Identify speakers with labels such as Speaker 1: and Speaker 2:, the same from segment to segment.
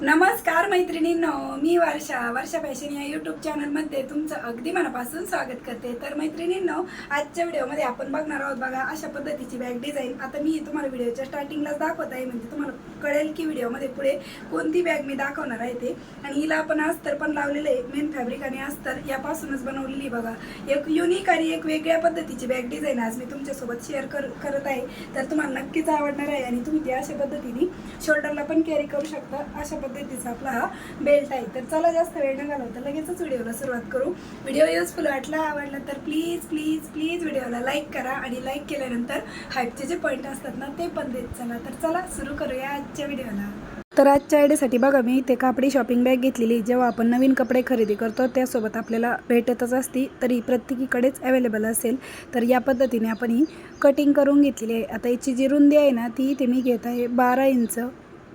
Speaker 1: नमस्कार मैत्रिणींनो, मी वर्षा फॅशन या यूट्यूब चॅनलमध्ये तुमचं अगदी मनापासून स्वागत करते. तर मैत्रिणींनो, आजच्या व्हिडिओमध्ये आपण बघणार आहोत बघा अशा पद्धतीची बॅग डिझाईन. आता मी तुम्हाला व्हिडिओच्या स्टार्टिंगलाच दाखवत आहे, म्हणजे तुम्हाला कळेल की व्हिडिओमध्ये पुढे कोणती बॅग मी दाखवणार आहे ते. आणि हिला आपण अस्तर पण लावलेलं आहे, मेन फॅब्रिक आणि अस्तर यापासूनच बनवलेली बघा एक युनिक आणि एक वेगळ्या पद्धतीची बॅग डिझाईन आज मी तुमच्यासोबत शेअर करत आहे. तर तुम्हाला नक्कीच आवडणार आहे आणि तुम्ही ती अशा पद्धतीने शोल्डरला पण कॅरी करू शकता. अशा पद्धतीचा आपला हा बेल्ट आहे. तर चला जास्त वेळ न घालवता लगेचच व्हिडिओला सुरुवात करू. व्हिडिओ युजफुल वाटला, आवडला तर प्लीज प्लीज प्लीज व्हिडिओला लाईक करा आणि लाईक केल्यानंतर हाईपचे जे पॉईंट असतात ना ते पण देत चला. तर चला सुरू करूया आजच्या व्हिडिओला. तर आजच्या आयडियासाठी बघा मी ते कापडी शॉपिंग बॅग घेतलेली. जेव्हा आपण नवीन कपडे खरेदी करतो त्यासोबत आपल्याला भेटतच असती, तरी प्रत्येकीकडेच अवेलेबल असेल. तर या पद्धतीने आपण ही कटिंग करून घेतलेली आहे. आता याची जी रुंदी आहे ना ती इथे मी घेत आहे 12 इंच.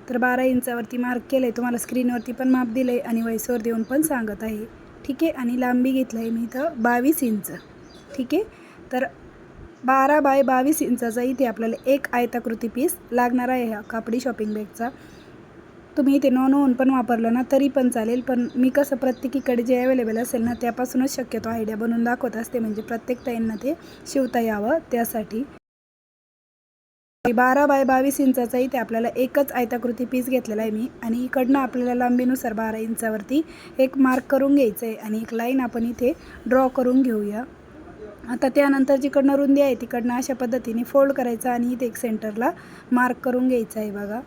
Speaker 1: तर 12 इंचावरती मार्क केलं आहे, तुम्हाला स्क्रीनवरती पण माप दिलं आहे आणि वैसवर देऊन पण सांगत आहे. ठीक आहे. आणि लांबी घेतलं आहे मी इथं 22 इंच. ठीक आहे. तर 12 बाय 22 इंचाचा इथे आपल्याला एक आयताकृती पीस लागणार आहे ह्या कापडी शॉपिंग बॅगचा. तुम्ही इथे नॉन पण वापरलं ना तरी पण चालेल, पण मी कसं प्रत्येकीकडे जे अवेलेबल असेल ना त्यापासूनच शक्यतो आयडिया बनवून दाखवत असते, म्हणजे प्रत्येक ताईंना ते शिवता यावं त्यासाठी. 12 बाय 22 इंचाचा इथे आपल्याला एकच आयताकृती पीस घेतलेला आहे मी. आणि इकडनं आपल्याला लांबीनुसार 12 इंचावरती एक मार्क करून घ्यायचं आहे आणि एक लाईन आपण इथे ड्रॉ करून घेऊया. आता त्यानंतर जिकडनं रुंदी आहे तिकडनं अशा पद्धतीने फोल्ड करायचं आणि इथे एक सेंटरला मार्क करून घ्यायचं आहे बघा.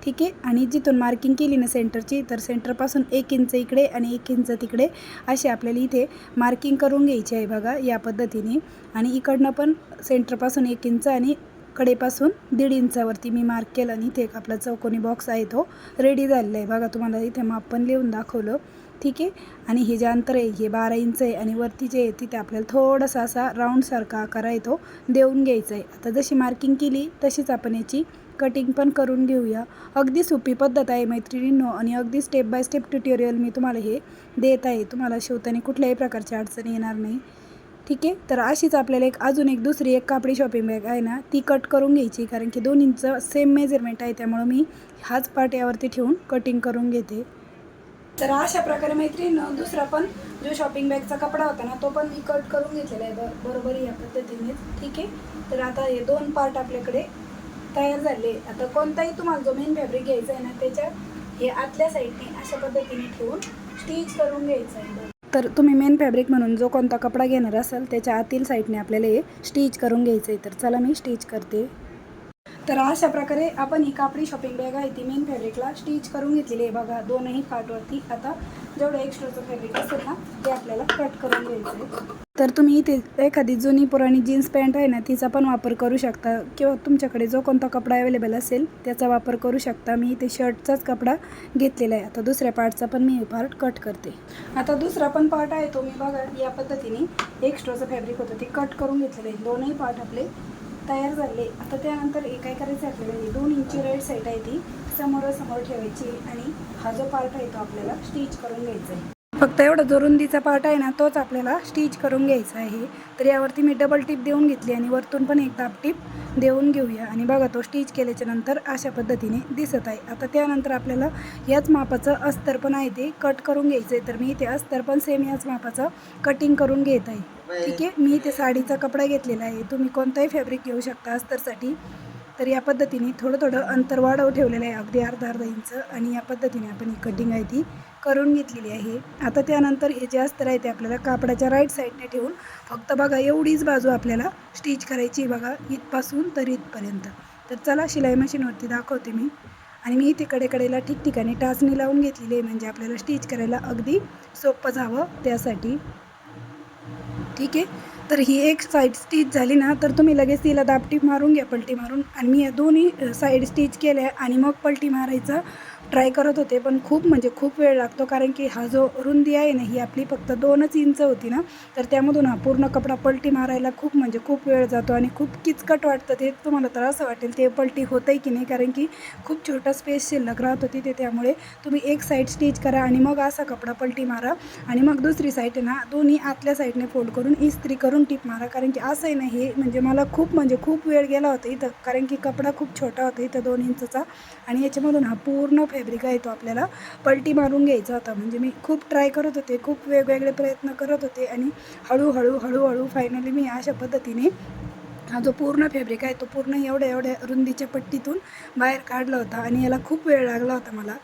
Speaker 1: ठीक आहे. आणि जिथून मार्किंग केली ना सेंटरची, तर सेंटरपासून 1 इंच इकडे आणि 1 इंच तिकडे अशी आपल्याला इथे मार्किंग करून घ्यायची आहे बघा या पद्धतीने. आणि इकडनं पण सेंटरपासून 1 इंच आणि कडेपासून 1.5 इंचावरती मी मार्क केलं आणि इथे एक आपला चौकोनी बॉक्स आहे तो रेडी झालेला आहे बघा. तुम्हाला इथे माप पण लिहून दाखवलं. ठीक आहे. आणि हे जे अंतर आहे हे 12 इंच आहे आणि वरती जे आहे तिथे आपल्याला थोडासा असा राऊंडसारखा आकार आहे तो देऊन घ्यायचा आहे. आता जशी मार्किंग केली तशीच आपण याची कटिंग पण करून घेऊया. अगदी सोपी पद्धत आहे मैत्रिणींनो आणि अगदी स्टेप बाय स्टेप ट्युटोरियल मी तुम्हाला हे देत आहे. तुम्हाला शिवताना कुठल्याही प्रकारची अडचण येणार नाही. ठीक आहे. तर अशीच आपल्याला अजून एक दुसरी एक कापडी शॉपिंग बॅग आहे ना ती कट करून घ्यायची, कारण की दोन्हींचं सेम मेजरमेंट आहे, त्यामुळं मी हाच पार्ट यावरती ठेवून कटिंग करून घेते. तर अशा प्रकारे मैत्रिणींनो दुसरा पण जो शॉपिंग बॅगचा कपडा होता ना तो पण मी कट करून घेतलेला आहे बरोबर या पद्धतीने. ठीक आहे. तर आता हे दोन पार्ट आपल्याकडे तयार झाले. आता कोणताही तुम्हाला जो मेन फॅब्रिक घ्यायचा आहे ना त्याच्या हे आतल्या साईडने अशा पद्धतीने ठेवून स्टिच करून घ्यायचं आहे. तर तुम्ही मेन फॅब्रिक म्हणून जो कोणता कपडा घेणार असाल त्याच्या आतील साईडने आपल्याला हे स्टिच करून घ्यायचं आहे. तर चला मी स्टिच करते. तर अशा प्रकारे आपण ही कापडी शॉपिंग बॅग आहे ती मेन फॅब्रिकला स्टिच करून घेतलेली आहे बघा दोनही पार्टवरती. आता जेवढं एक्स्ट्राचं फॅब्रिक असेल ना ते आपल्याला कट करून घ्यायचं आहे. तर तुम्ही इथे एखादी जुनी पुराणी जीन्स पॅन्ट आहे ना तिचा पण वापर करू शकता, किंवा तुमच्याकडे जो कोणता कपडा अवेलेबल असेल त्याचा वापर करू शकता. मी इथे शर्टचाच कपडा घेतलेला आहे. आता दुसऱ्या पार्टचा पण मी हे पार्ट कट करते. आता दुसरा पण पार्ट आहे तो मी बघा या पद्धतीने एक्स्ट्राचं फॅब्रिक होतं ते कट करून घेतलेलं आहे. दोनही पार्ट आपले तयार झाले. आता त्यानंतर हे काय करायचं आपल्याला, ही 2 इंची राईट साईड आहे ती समोरासमोर ठेवायची आणि हा जो पार्ट आहे तो आपल्याला स्टिच करून घ्यायचा आहे. फक्त एवढा जो रुंदीचा पार्ट आहे ना तोच आपल्याला स्टिच करून घ्यायचा आहे. तर यावरती मी डबल टिप देऊन घेतली आणि वरतून पण एक दाब टिप देऊन घेऊया. आणि बघा तो स्टिच केल्याच्या नंतर अशा पद्धतीने दिसत आहे. आता त्यानंतर आपल्याला याच मापाचं अस्तर पण आहे ते कट करून घ्यायचं आहे. तर मी इथे अस्तर पण सेम याच मापाचं कटिंग करून घेत आहे. ठीक आहे. मी इथे साडीचा कपडा घेतलेला आहे, तुम्ही कोणताही फॅब्रिक घेऊ शकता अस्तरसाठी. तर या पद्धतीने थोडं थोडं अंतर वाढव ठेवलेलं आहे, अगदी अर्धा इंच. आणि या पद्धतीने आपण ही कटिंग आहे ती करून घेतलेली आहे. आता त्यानंतर हे जे अस्तर आहे ते आपल्याला कापडाच्या राईट साईडने ठेवून फक्त बघा एवढीच बाजू आपल्याला स्टिच करायची बघा इथपासून तर इथपर्यंत. तर चला शिलाई मशीनवरती दाखवते मी. आणि मी इथे कडेकडेला ठिकठिकाणी टाचणी लावून घेतलेली आहे, म्हणजे आपल्याला स्टिच करायला अगदी सोपं जावं त्यासाठी. ठीक आहे. तर ही एक साईड स्टिच झाली ना तर तुम्ही लगेच तिला दाबटीप मारून घ्या पलटी मारून. आणि मी या दोन्ही साईड स्टिच केल्या आणि मग पलटी मारायचा ट्राय करत होते, पण म्हणजे खूप वेळ लागतो, कारण की हा जो रुंदी आहे ना ही आपली फक्त 2च इंच होती ना, तर त्यामधून हा पूर्ण कपडा पलटी मारायला खूप वेळ जातो आणि खूप किचकट वाटतं ते. तुम्हाला तर असं वाटेल ते पलटी होतं आहे की नाही, कारण की खूप छोटा स्पेस शिल्लक राहत होती ते. त्यामुळे तुम्ही एक साईड स्टिच करा आणि मग असा कपडा पलटी मारा आणि मग दुसरी साईड ना दोन्ही आतल्या साईडने फोल्ड करून इस्त्री करून टिप मारा. कारण की असं आहे ना हे म्हणजे मला खूप वेळ गेला होता इथं, कारण की कपडा खूप छोटा होता इथं 2 इंचचा आणि याच्यामधून हा पूर्ण फॅब्रिक आहे तो आपल्याला पलटी मारून घ्यायचा होता. म्हणजे मी खूप ट्राय करत होते, खूप वेगवेगळे प्रयत्न करत होते आणि हळूहळू फायनली मी अशा पद्धतीने हा जो पूर्ण फॅब्रिक आहे तो पूर्ण एवढ्या रुंदीच्या पट्टीतून बाहेर काढला होता आणि याला खूप वेळ लागला होता मला.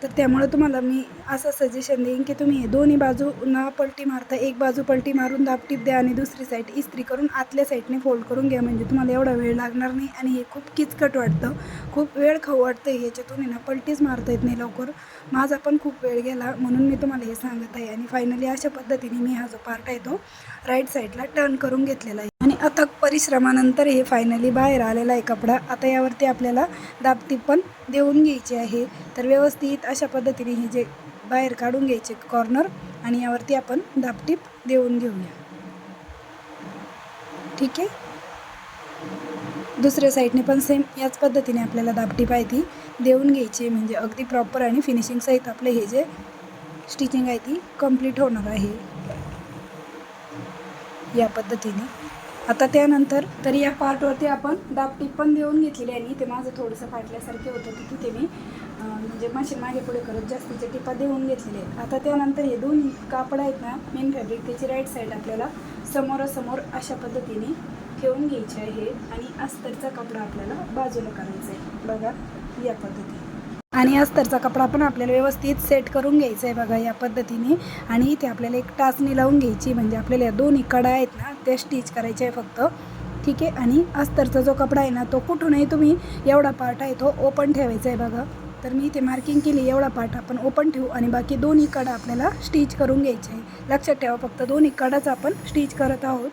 Speaker 1: तर त्यामुळे तुम्हाला मी असं सजेशन देईन की तुम्ही दोन्ही बाजू न पलटी मारता एक बाजू पलटी मारून दाबटीप द्या आणि दुसरी साईड इस्त्री करून आतल्या साईडने फोल्ड करून घ्या. म्हणजे तुम्हाला एवढा वेळ लागणार नाही आणि हे खूप किचकट वाटतं, खूप वेळ खाऊ वाटतं. ह्याच्यातून ना पलटीच मारता येत नाही लवकर. माझा पण खूप वेळ गेला म्हणून मी तुम्हाला हे सांगत आहे. आणि फायनली अशा पद्धतीने मी हा जो पार्ट आहे तो राईट साईडला टर्न करून घेतलेला आहे आणि अथक परिश्रमानंतर हे फायनली बाहेर आलेला आहे कपडा. आता यावरती आपल्याला दाबटीप पण देऊन घ्यायची आहे. तर व्यवस्थित अशा पद्धतीने हे जे बाहेर काढून घ्यायचे कॉर्नर आणि यावरती आपण दाबटीप देऊन घेऊया. ठीक आहे. दुसऱ्या साईडने पण सेम याच पद्धतीने आपल्याला दाबटीप आहे ती देऊन घ्यायची. म्हणजे अगदी प्रॉपर आणि फिनिशिंग सहित आपले हे जे स्टिचिंग आहे ती कंप्लीट होणार आहे या पद्धतीने. आता त्यानंतर तर या पार्टवरती आपण दाबटीप पण देऊन घेतलेली आहे. ते माझं थोडंसं फाटल्यासारखे होतं की तिथे मी म्हणजे मशीन मागे पुढे करत जास्तीच्या टिपा देऊन घेतलेले आहेत. आता त्यानंतर हे दोन कापड आहेत ना मेन फॅब्रिक, त्याची राईट साईड आपल्याला समोरासमोर अशा पद्धतीने ठेवून घ्यायचे आहे आणि अस्तरचा कपडा आपल्याला बाजूला करायचा आहे बघा या पद्धतीने. आणि अस्तरचा कपडा पण आपल्याला व्यवस्थित सेट करून घ्यायचा आहे बघा या पद्धतीने. आणि इथे आपल्याला एक टाचणी लावून घ्यायची. म्हणजे आपल्याला या दोन्ही कडा आहेत ना ते स्टिच करायचे आहे फक्त. ठीक आहे. आणि अस्तरचा जो कपडा आहे ना तो कुठूनही तुम्ही एवढा पार्ट आहे तो ओपन ठेवायचा आहे बघा. तर मी इथे मार्किंग केली, एवढा पार्ट आपण ओपन ठेवू आणि बाकी दोन्ही कडा आपल्याला स्टिच करून घ्यायचे आहे. लक्षात ठेवा फक्त दोन्ही कडाच आपण स्टिच करत आहोत.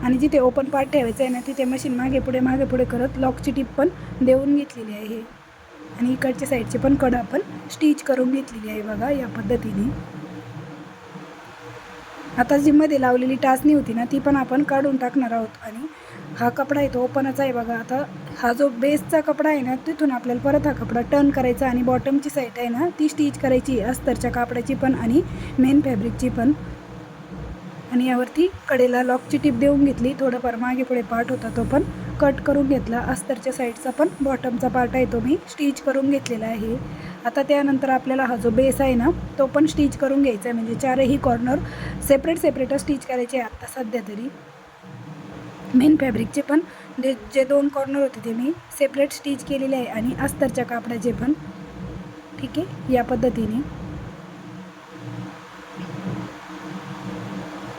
Speaker 1: आणि जिथे ओपन पार्ट ठेवायचं आहे ना तिथे मशीन मागे पुढे करत लॉकची टिप पण देऊन घेतलेली आहे आणि इकडच्या साईडचे पण कड आपण स्टिच करून घेतलेली आहे बघा या पद्धतीने. आता जी मध्ये लावलेली टाचणी होती ना ती पण आपण काढून टाकणार आहोत. आणि हा कपडा आहे तो ओपनच आहे बघा. आता हा जो बेसचा कपडा आहे ना तिथून आपल्याला परत हा कपडा टर्न करायचा आणि बॉटमची साईड आहे ना ती स्टिच करायची अस्तरच्या कापडाची पण आणि मेन फॅब्रिकची पण. आणि यावरती कडेला लॉकची टिप देऊन घेतली. थोडंफार मागे पुढे पार्ट होता तो पण कट करून घेतला. अस्तरच्या साईडचा पण बॉटमचा पार्ट आहे तो मी स्टिच करून घेतलेला आहे. आता त्यानंतर आपल्याला हा जो बेस आहे ना तो पण स्टिच करून घ्यायचा आहे. म्हणजे चारही कॉर्नर सेपरेट स्टिच करायचे आहे आत्ता सध्या तरी. मेन फॅब्रिकचे पण जे दोन कॉर्नर होते ते मी सेपरेट स्टिच केलेले आहे आणि अस्तरच्या कापडाचे पण. ठीक आहे या पद्धतीने.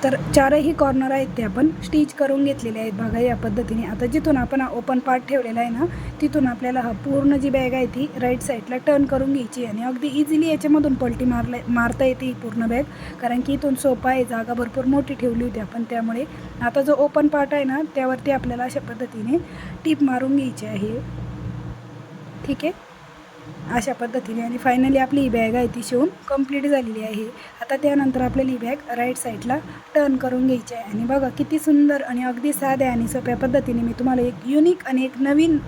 Speaker 1: तर चारही कॉर्नर आहेत ते आपण स्टिच करून घेतलेले आहेत बघा या पद्धतीने. आता जिथून आपण हा ओपन पार्ट ठेवलेला आहे ना तिथून आपल्याला हा पूर्ण जी बॅग आहे ती राईट साईडला टर्न करून घ्यायची आणि अगदी इझिली याच्यामधून पलटी मारता येते ही पूर्ण बॅग. कारण की इथून सोपा आहे, जागा भरपूर मोठी ठेवली होती आपण त्यामुळे. आता जो ओपन पार्ट आहे ना त्यावरती आपल्याला अशा पद्धतीने टिप मारून घ्यायची आहे. ठीक आहे अशा पद्धतीने. आणि फायनली आपली ही बॅग आहे ती शिवून कंप्लीट झालेली आहे. आता त्यानंतर आपल्याला ही बॅग राईट साईडला टर्न करून घ्यायची आहे. आणि बघा किती सुंदर आणि अगदी साध्या आणि सोप्या पद्धतीने मी तुम्हाला एक युनिक आणि एक नवीन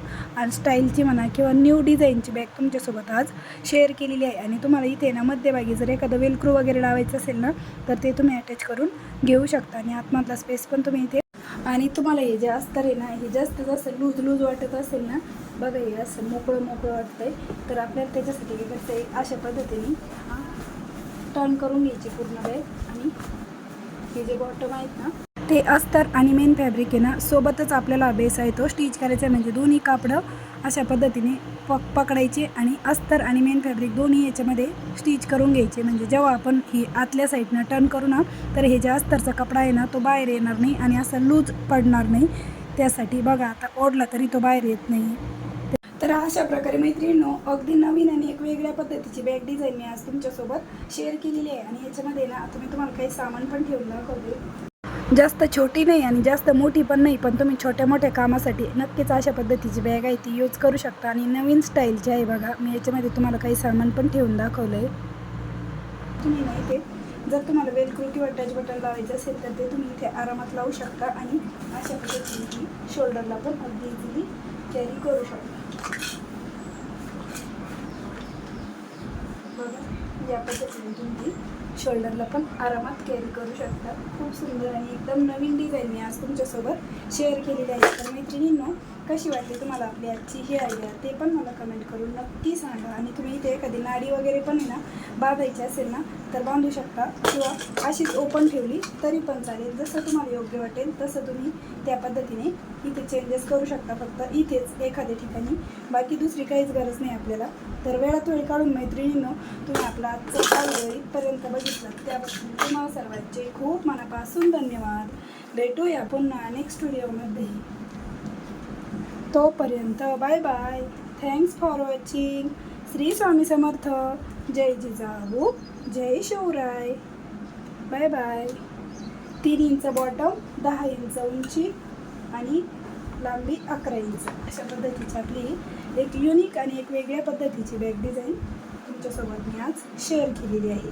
Speaker 1: स्टाईलची म्हणा किंवा न्यू डिझाईनची बॅग तुमच्यासोबत आज शेअर केलेली आहे. आणि तुम्हाला इथे ना मध्यभागी जर एखादं वेलक्रू वगैरे लावायचं असेल ना तर ते तुम्ही अटॅच करून घेऊ शकता. आणि आतमधला स्पेस पण तुम्ही इथे. आणि तुम्हाला हे जे अस्तर आहे ना हे जास्त लूज वाटत असेल ना बघा हे असं मोकळं वाटतं आहे तर आपल्याला त्याच्यासाठी काय करता येईल अशा पद्धतीने टर्न करून घ्यायची पूर्ण बॅग. आणि हे जे बॉटम आहेत ना ते अस्तर आणि मेन फॅब्रिक आहे ना सोबतच आपल्याला बेस आहे तो स्टिच करायचा. म्हणजे दोन्ही कापडं अशा पद्धतीने पकडायचे आणि अस्तर आणि मेन फॅब्रिक दोन्ही याच्यामध्ये स्टिच करून घ्यायचे. म्हणजे जेव्हा आपण ही आतल्या साईडनं टर्न करू ना तर हे जे अस्तरचा कपडा आहे ना तो बाहेर येणार नाही आणि असं लूज पडणार नाही. त्यासाठी बघा आता ओढला तरी तो बाहेर येत नाही. तर अशा प्रकारे मैत्रिणींनो अगदी नवीन आणि एक वेगळ्या पद्धतीची बॅग डिझाईन मी आज तुमच्यासोबत शेअर केलेली आहे. आणि याच्यामध्ये ना आता मी तुम्हाला काही सामान पण ठेवून दाखवते. जास्त छोटी नाही आणि जास्त मोठी पण नाही, पण तुम्ही छोट्या मोठ्या कामासाठी नक्कीच अशा पद्धतीची बॅग आहे ती यूज करू शकता. आणि नवीन स्टाईलची आहे बघा. मी याच्यामध्ये तुम्हाला काही सामान पण ठेवून दाखवलं आहे. तुम्ही नाही ते जर तुम्हाला वेलक्रू किंवा टच बटन लावायचं असेल तर ते तुम्ही इथे आरामात लावू शकता. आणि अशा पद्धतीने शोल्डरला पण अगदी इझिली कॅरी करू शकता. बघा या पद्धतीने तुम्ही शोल्डरला पण आरामात कॅरी करू शकता. खूप सुंदर आणि एकदम नवीन डिझाईन मी आज तुमच्यासोबत शेअर केलेली आहे. तर मैत्रिणींनो कशी वाटली तुम्हाला आपली आजची ही आयडिया ते पण मला कमेंट करून नक्की सांगा. आणि तुम्ही इथे एखादी नाडी वगैरे पण आहे ना बांधायची असेल ना तर बांधू शकता, किंवा अशीच ओपन ठेवली तरी पण चालेल. जसं तुम्हाला योग्य वाटेल तसं तुम्ही त्या पद्धतीने इथे चेंजेस करू शकता, फक्त इथेच एखाद्या ठिकाणी, बाकी दुसरी काहीच गरज नाही आपल्याला. तर वेळात वेळ काढून मैत्रिणींनो तुम्ही आपला आजचा व्हिडिओ इथपर्यंत बघितला त्याबद्दल तुम्हाला सर्वांचे खूप मनापासून धन्यवाद. भेटूया पुन्हा नेक्स्ट व्हिडिओमध्ये. तोपर्यंत bye bye. Thanks for watching. Shri Swami Samarth. जय जिजाऊ, जय Shivray. Bye bye. 3 inch bottom, 10 inch उंची आणि लांबी 11 इंच अशा पद्धतीची आपली एक युनिक आणि एक वेगळ्या पद्धतीची बॅग डिझाईन तुमच्यासोबत मी आज शेअर केलेली आहे.